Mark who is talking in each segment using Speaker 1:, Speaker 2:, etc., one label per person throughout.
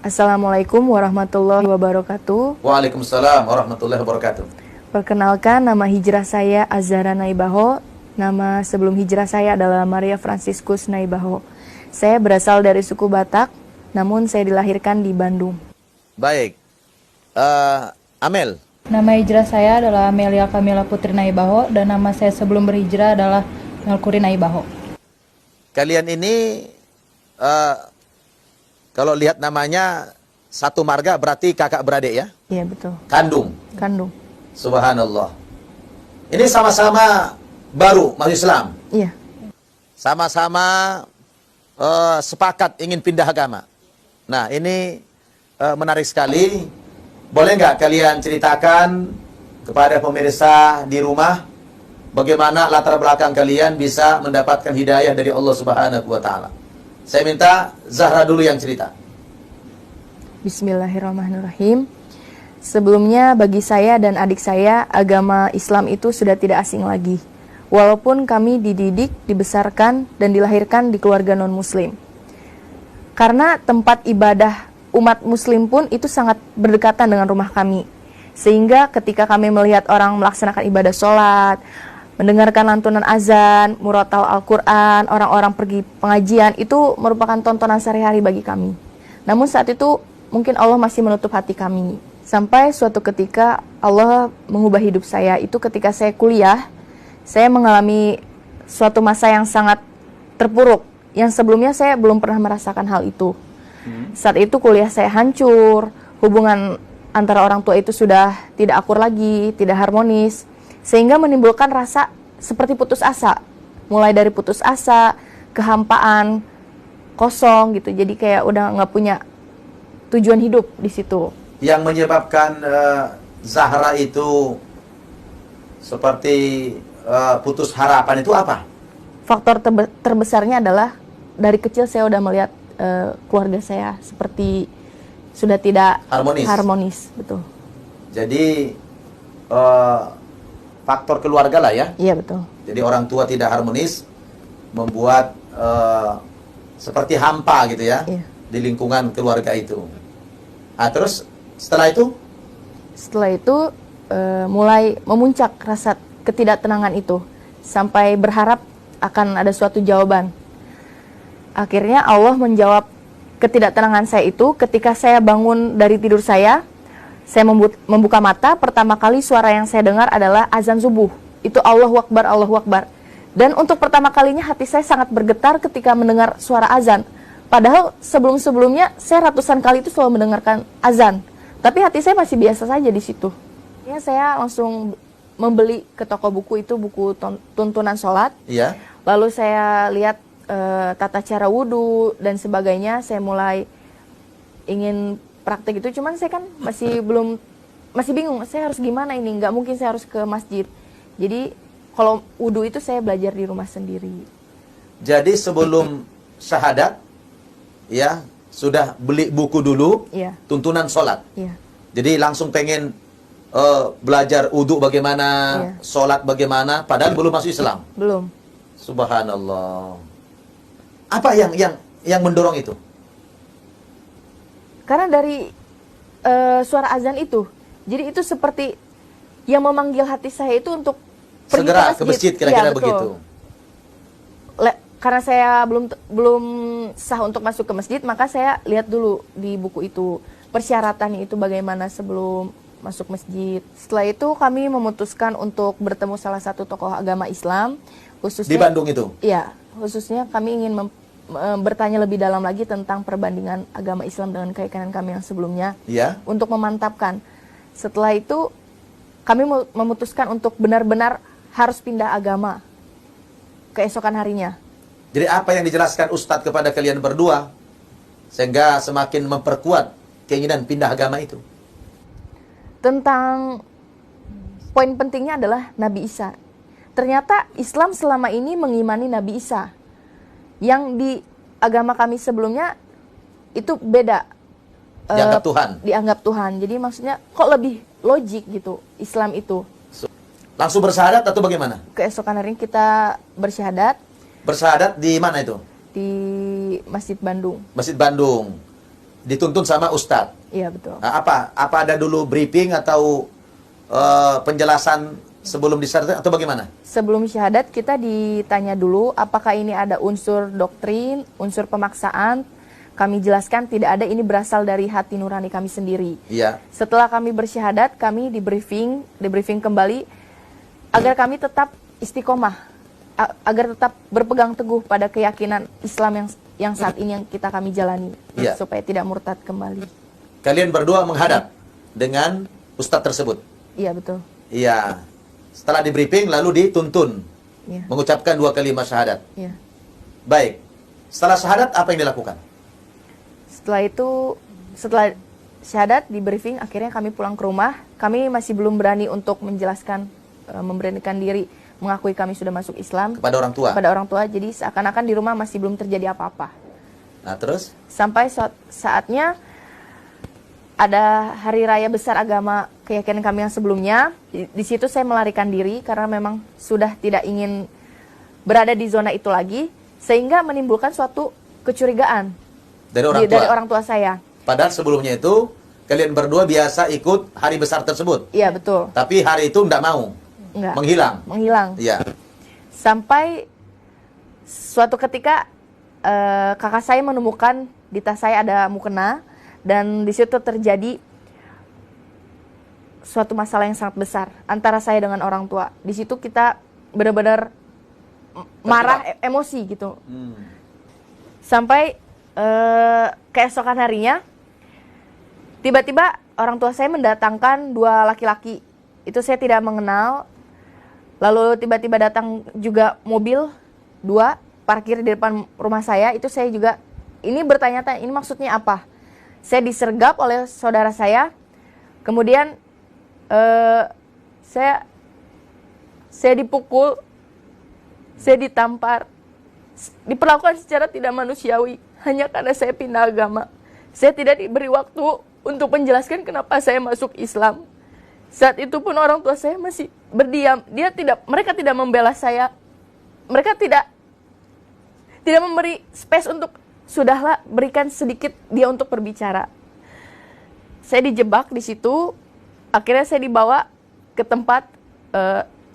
Speaker 1: Assalamualaikum warahmatullahi wabarakatuh.
Speaker 2: Waalaikumsalam warahmatullahi wabarakatuh.
Speaker 1: Perkenalkan, nama hijrah saya Azhara Naibaho. Nama sebelum hijrah saya adalah Maria Franciscus Naibaho. Saya berasal dari suku Batak, namun saya dilahirkan di Bandung.
Speaker 2: Baik, Amel.
Speaker 3: Nama hijrah saya adalah Amelia Kamila Putri Naibaho dan nama saya sebelum berhijrah adalah Melkuri Naibaho.
Speaker 2: Kalian ini kalau lihat namanya satu marga berarti kakak beradik ya?
Speaker 1: Iya, betul.
Speaker 2: Kandung. Subhanallah. Ini sama-sama baru masuk Islam.
Speaker 1: Iya.
Speaker 2: Sama-sama sepakat ingin pindah agama. Nah, ini menarik sekali. Boleh nggak kalian ceritakan kepada pemirsa di rumah bagaimana latar belakang kalian bisa mendapatkan hidayah dari Allah Subhanahu wa taala? Saya minta Zahra dulu yang cerita.
Speaker 1: Bismillahirrahmanirrahim. Sebelumnya bagi saya dan adik saya, agama Islam itu sudah tidak asing lagi. Walaupun kami dididik, dibesarkan, dan dilahirkan di keluarga non-muslim. Karena tempat ibadah umat muslim pun itu sangat berdekatan dengan rumah kami. Sehingga ketika kami melihat orang melaksanakan ibadah sholat, mendengarkan lantunan azan, murotal Al-Quran, orang-orang pergi pengajian, itu merupakan tontonan sehari-hari bagi kami. Namun saat itu mungkin Allah masih menutup hati kami. Sampai suatu ketika Allah mengubah hidup saya. Itu ketika saya kuliah, saya mengalami suatu masa yang sangat terpuruk, yang sebelumnya saya belum pernah merasakan hal itu. Saat itu kuliah saya hancur, hubungan antara orang tua itu sudah tidak akur lagi, tidak harmonis, sehingga menimbulkan rasa seperti putus asa. Mulai dari putus asa, kehampaan, kosong gitu. Jadi kayak udah nggak punya tujuan hidup di situ.
Speaker 2: Yang menyebabkan Zahra itu seperti putus harapan itu apa?
Speaker 1: Faktor terbesarnya adalah dari kecil saya udah melihat keluarga saya seperti sudah tidak harmonis, betul.
Speaker 2: Jadi faktor keluarga lah ya.
Speaker 1: Iya, betul.
Speaker 2: Jadi orang tua tidak harmonis membuat seperti hampa gitu ya.
Speaker 1: Iya.
Speaker 2: Di lingkungan keluarga itu. Ah, terus setelah itu?
Speaker 1: Setelah itu mulai memuncak rasa ketidaktenangan itu sampai berharap akan ada suatu jawaban. Akhirnya Allah menjawab ketidaktenangan saya itu ketika saya bangun dari tidur saya membuka mata, pertama kali suara yang saya dengar adalah azan subuh. Itu Allahu Akbar, Allahu Akbar. Dan untuk pertama kalinya hati saya sangat bergetar ketika mendengar suara azan. Padahal sebelum-sebelumnya saya ratusan kali itu selalu mendengarkan azan. Tapi hati saya masih biasa saja di situ. Ya, saya langsung membeli ke toko buku itu, buku tuntunan sholat.
Speaker 2: Iya.
Speaker 1: Lalu saya lihat tata cara wudhu dan sebagainya. Saya mulai ingin praktek itu, cuman saya kan masih bingung, saya harus gimana ini, nggak mungkin saya harus ke masjid. Jadi kalau wudhu itu saya belajar di rumah sendiri.
Speaker 2: Jadi sebelum syahadat, ya sudah beli buku dulu,
Speaker 1: Iya.
Speaker 2: tuntunan sholat.
Speaker 1: Iya.
Speaker 2: Jadi langsung pengen belajar wudhu bagaimana,
Speaker 1: Iya.
Speaker 2: sholat bagaimana, padahal belum masuk Islam.
Speaker 1: Belum.
Speaker 2: Subhanallah. Apa yang mendorong itu?
Speaker 1: Karena dari suara azan itu, jadi itu seperti yang memanggil hati saya itu untuk pergi
Speaker 2: Segera
Speaker 1: ke
Speaker 2: ke masjid, kira-kira
Speaker 1: ya,
Speaker 2: begitu.
Speaker 1: Karena saya belum sah untuk masuk ke masjid, maka saya lihat dulu di buku itu persyaratannya itu bagaimana sebelum masuk masjid. Setelah itu kami memutuskan untuk bertemu salah satu tokoh agama Islam, khususnya
Speaker 2: Di Bandung itu?
Speaker 1: Iya, khususnya kami ingin bertanya lebih dalam lagi tentang perbandingan agama Islam dengan keyakinan kami yang sebelumnya.
Speaker 2: Iya.
Speaker 1: Untuk memantapkan. Setelah itu kami memutuskan untuk benar-benar harus pindah agama keesokan harinya.
Speaker 2: Jadi apa yang dijelaskan Ustadz kepada kalian berdua sehingga semakin memperkuat keinginan pindah agama itu?
Speaker 1: Tentang poin pentingnya adalah Nabi Isa. Ternyata Islam selama ini mengimani Nabi Isa. Yang di agama kami sebelumnya itu beda.
Speaker 2: Dianggap Tuhan.
Speaker 1: Dianggap Tuhan. Jadi maksudnya kok lebih logik gitu Islam itu.
Speaker 2: Langsung bersyahadat atau bagaimana?
Speaker 1: Keesokan hari kita bersyahadat.
Speaker 2: Bersyahadat di mana itu?
Speaker 1: Di Masjid Bandung.
Speaker 2: Masjid Bandung. Dituntun sama ustadz.
Speaker 1: Iya, betul.
Speaker 2: Nah, apa ada dulu briefing atau penjelasan sebelum disyahadatkan atau bagaimana?
Speaker 1: Sebelum syahadat kita ditanya dulu apakah ini ada unsur doktrin, unsur pemaksaan. Kami jelaskan tidak ada, ini berasal dari hati nurani kami sendiri.
Speaker 2: Iya.
Speaker 1: Setelah kami bersyahadat, kami di briefing kembali agar kami tetap istiqomah, agar tetap berpegang teguh pada keyakinan Islam yang saat ini yang kami jalani,
Speaker 2: Iya.
Speaker 1: supaya tidak murtad kembali.
Speaker 2: Kalian berdua menghadap dengan ustadz tersebut.
Speaker 1: Iya, betul.
Speaker 2: Iya. Setelah di briefing lalu dituntun
Speaker 1: Iya.
Speaker 2: mengucapkan 2 kalimat syahadat.
Speaker 1: Iya.
Speaker 2: Baik. Setelah syahadat apa yang dilakukan?
Speaker 1: Setelah syahadat di briefing, akhirnya kami pulang ke rumah. Kami masih belum berani untuk menjelaskan, memberanikan diri, mengakui kami sudah masuk Islam
Speaker 2: Kepada orang tua.
Speaker 1: kepada orang tua. Jadi seakan-akan di rumah masih belum terjadi apa-apa.
Speaker 2: Nah, terus?
Speaker 1: Sampai saatnya ada hari raya besar agama keyakinan kami yang sebelumnya. Di situ saya melarikan diri karena memang sudah tidak ingin berada di zona itu lagi, sehingga menimbulkan suatu kecurigaan
Speaker 2: Dari orang tua.
Speaker 1: dari orang tua saya.
Speaker 2: Padahal sebelumnya itu kalian berdua biasa ikut hari besar tersebut.
Speaker 1: Iya, betul.
Speaker 2: Tapi hari itu enggak mau.
Speaker 1: Enggak.
Speaker 2: Menghilang. Iya.
Speaker 1: Sampai suatu ketika kakak saya menemukan di tas saya ada mukena, dan di situ terjadi suatu masalah yang sangat besar antara saya dengan orang tua. Di situ kita benar-benar marah, emosi gitu. Sampai keesokan harinya tiba-tiba orang tua saya mendatangkan 2 laki-laki. Itu saya tidak mengenal. Lalu tiba-tiba datang juga mobil 2 parkir di depan rumah saya. Itu saya juga ini bertanya-tanya, ini maksudnya apa? Saya disergap oleh saudara saya. Kemudian saya dipukul, saya ditampar, diperlakukan secara tidak manusiawi hanya karena saya pindah agama. Saya tidak diberi waktu untuk menjelaskan kenapa saya masuk Islam. Saat itu pun orang tua saya masih berdiam. Mereka tidak membela saya. Mereka tidak memberi space untuk, sudahlah, berikan sedikit dia untuk berbicara. Saya dijebak di situ. Akhirnya saya dibawa ke tempat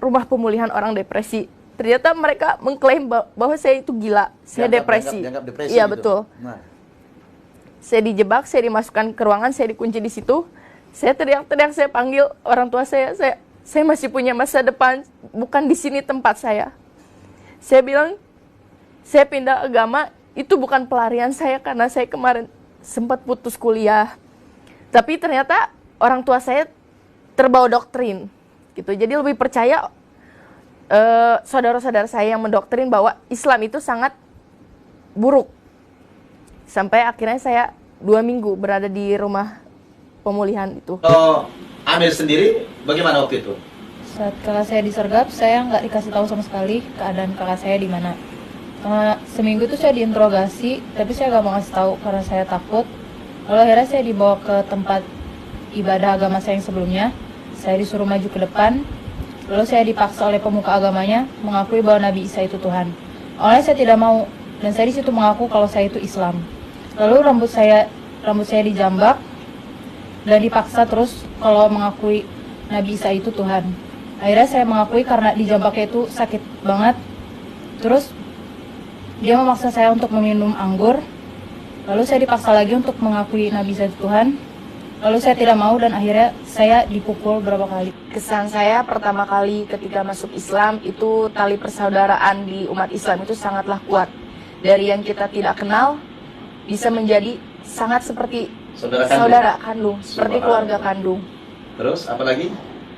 Speaker 1: rumah pemulihan orang depresi. Ternyata mereka mengklaim bahwa saya itu gila, saya depresi.
Speaker 2: Dianggap depresi
Speaker 1: Iya,
Speaker 2: gitu.
Speaker 1: betul.
Speaker 2: Nah.
Speaker 1: Saya dijebak, saya dimasukkan ke ruangan, saya dikunci di situ. Saya teriak-teriak, saya panggil orang tua saya masih punya masa depan, bukan di sini tempat saya. Saya bilang, saya pindah agama, itu bukan pelarian saya karena saya kemarin sempat putus kuliah. Tapi ternyata orang tua saya terbawa doktrin, gitu. Jadi lebih percaya saudara-saudara saya yang mendoktrin bahwa Islam itu sangat buruk. Sampai akhirnya saya 2 minggu berada di rumah pemulihan itu.
Speaker 2: Kalau Amir sendiri bagaimana waktu itu?
Speaker 3: Saat kakak saya disergap, saya nggak dikasih tahu sama sekali keadaan kakak saya di mana. Seminggu itu saya diinterogasi, tapi saya nggak mau ngasih tahu karena saya takut. Lalu akhirnya saya dibawa ke tempat ibadah agama saya yang sebelumnya. Saya disuruh maju ke depan. Lalu saya dipaksa oleh pemuka agamanya mengakui bahwa Nabi Isa itu Tuhan. Awalnya saya tidak mau, dan saya di situ mengaku kalau saya itu Islam. Lalu rambut saya dijambak dan dipaksa terus kalau mengakui Nabi Isa itu Tuhan. Akhirnya saya mengakui karena dijambaknya itu sakit banget. Terus dia memaksa saya untuk meminum anggur. Lalu saya dipaksa lagi untuk mengakui Nabi Isa itu Tuhan. Lalu saya tidak mau dan akhirnya saya dipukul berapa kali.
Speaker 1: Kesan saya pertama kali ketika masuk Islam itu tali persaudaraan di umat Islam itu sangatlah kuat. Dari yang kita tidak kenal bisa menjadi sangat seperti saudara kandung, seperti keluarga kandung.
Speaker 2: Terus apa lagi?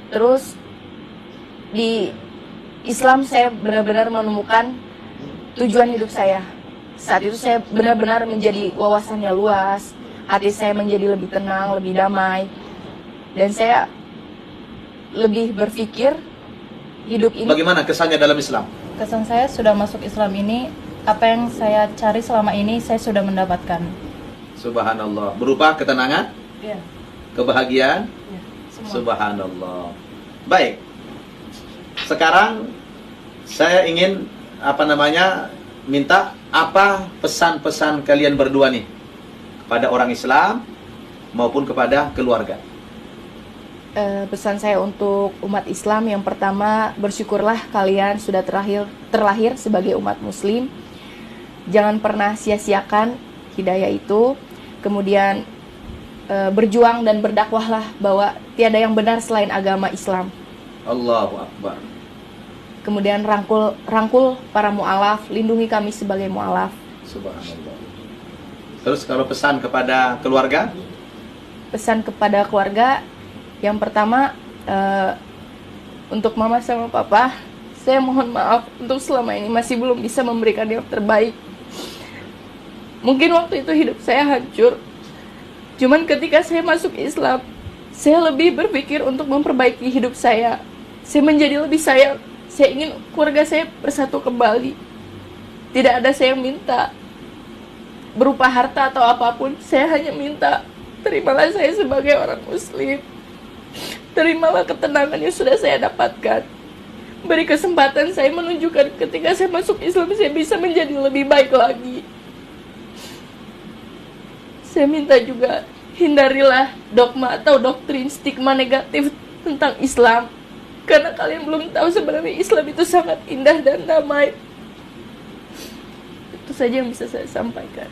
Speaker 1: Terus di Islam saya benar-benar menemukan tujuan hidup saya. Saat itu saya benar-benar menjadi wawasannya luas, hati saya menjadi lebih tenang, lebih damai, dan saya lebih berpikir hidup ini.
Speaker 2: Bagaimana kesannya dalam Islam?
Speaker 3: Kesan saya sudah masuk Islam ini, apa yang saya cari selama ini saya sudah mendapatkan.
Speaker 2: Subhanallah. Berupa ketenangan,
Speaker 3: Iya.
Speaker 2: kebahagiaan.
Speaker 3: Ya, semua.
Speaker 2: Subhanallah. Baik. Sekarang saya ingin minta apa pesan-pesan kalian berdua nih pada orang Islam maupun kepada keluarga?
Speaker 1: Pesan saya untuk umat Islam yang pertama, bersyukurlah kalian sudah terlahir sebagai umat Muslim. Jangan pernah sia-siakan hidayah itu. Kemudian berjuang dan berdakwahlah bahwa tiada yang benar selain agama Islam.
Speaker 2: Allahu Akbar.
Speaker 1: Kemudian rangkul para mu'alaf, lindungi kami sebagai mu'alaf.
Speaker 2: Subhanallah. Terus kalau pesan kepada keluarga?
Speaker 1: Pesan kepada keluarga, yang pertama, untuk mama sama papa, saya mohon maaf untuk selama ini masih belum bisa memberikan yang terbaik. Mungkin waktu itu hidup saya hancur. Cuman ketika saya masuk Islam, saya lebih berpikir untuk memperbaiki hidup saya. Saya menjadi lebih sayang. Saya ingin keluarga saya bersatu kembali. Tidak ada saya yang minta berupa harta atau apapun. Saya hanya minta, terimalah saya sebagai orang Muslim. Terimalah ketenangan yang sudah saya dapatkan. Beri kesempatan saya menunjukkan ketika saya masuk Islam, saya bisa menjadi lebih baik lagi. Saya minta juga, hindarilah dogma atau doktrin stigma negatif tentang Islam. Karena kalian belum tahu sebenarnya Islam itu sangat indah dan damai. Itu saja yang bisa saya sampaikan.